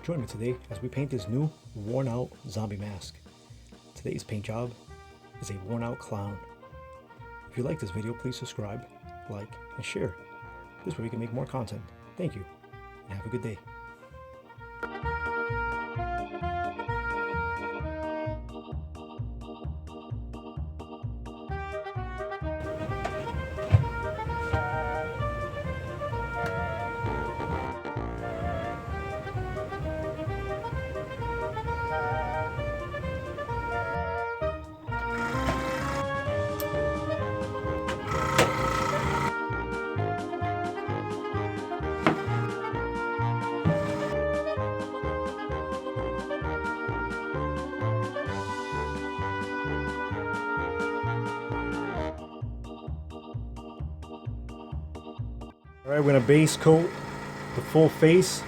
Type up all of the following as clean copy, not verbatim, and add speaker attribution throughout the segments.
Speaker 1: Join me today as we paint this new worn out zombie mask. Today's paint job is a worn out clown. If you like this video, please subscribe, like, and share. This way we can make more content. Thank you, and have a good day. Alright, we're going to base coat the full face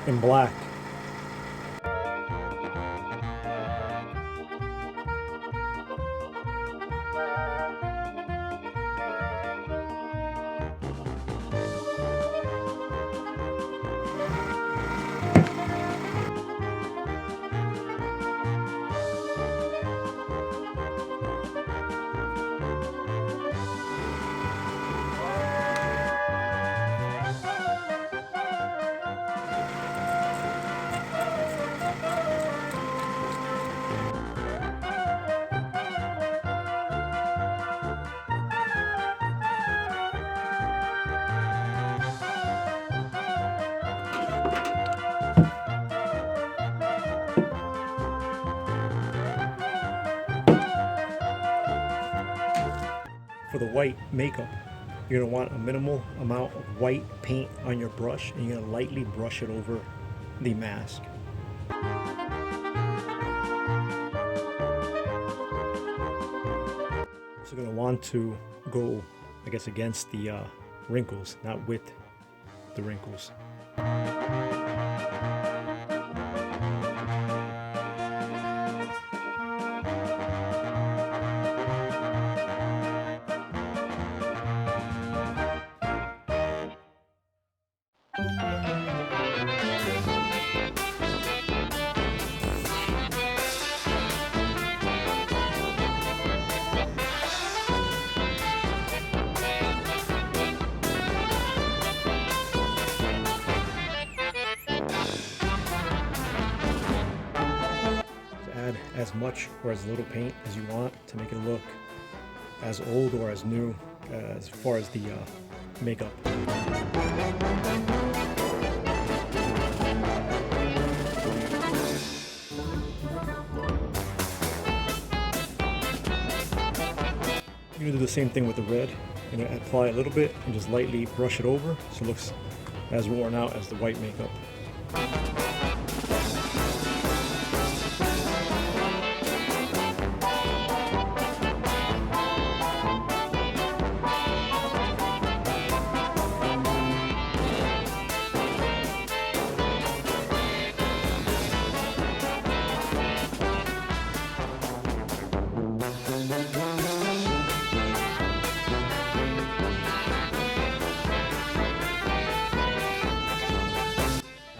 Speaker 1: in black. For the white makeup, you're going to want a minimal amount of white paint on your brush, and you're going to lightly brush it over the mask. So you're going to want to go, I guess, against the wrinkles, not with the wrinkles. As much or as little paint as you want to make it look as old or as new as far as the makeup. You're going to do the same thing with the red. You're going to apply a little bit and just lightly brush it over so it looks as worn out as the white makeup.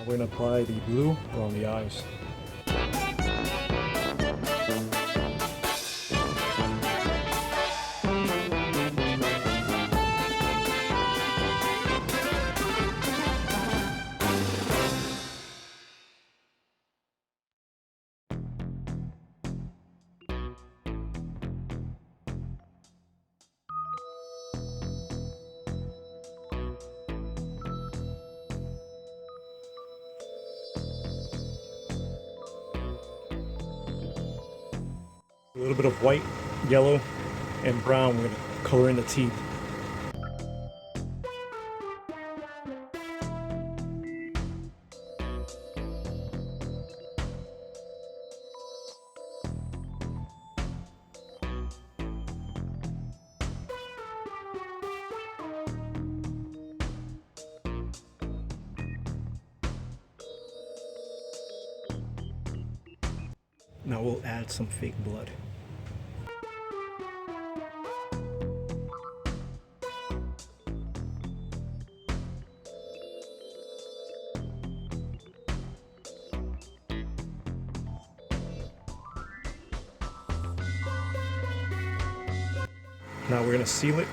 Speaker 1: We're going to apply the blue around the eyes. A little bit of white, yellow, and brown. We're going to color in the teeth. Now we'll add some fake blood. Now we're going to seal it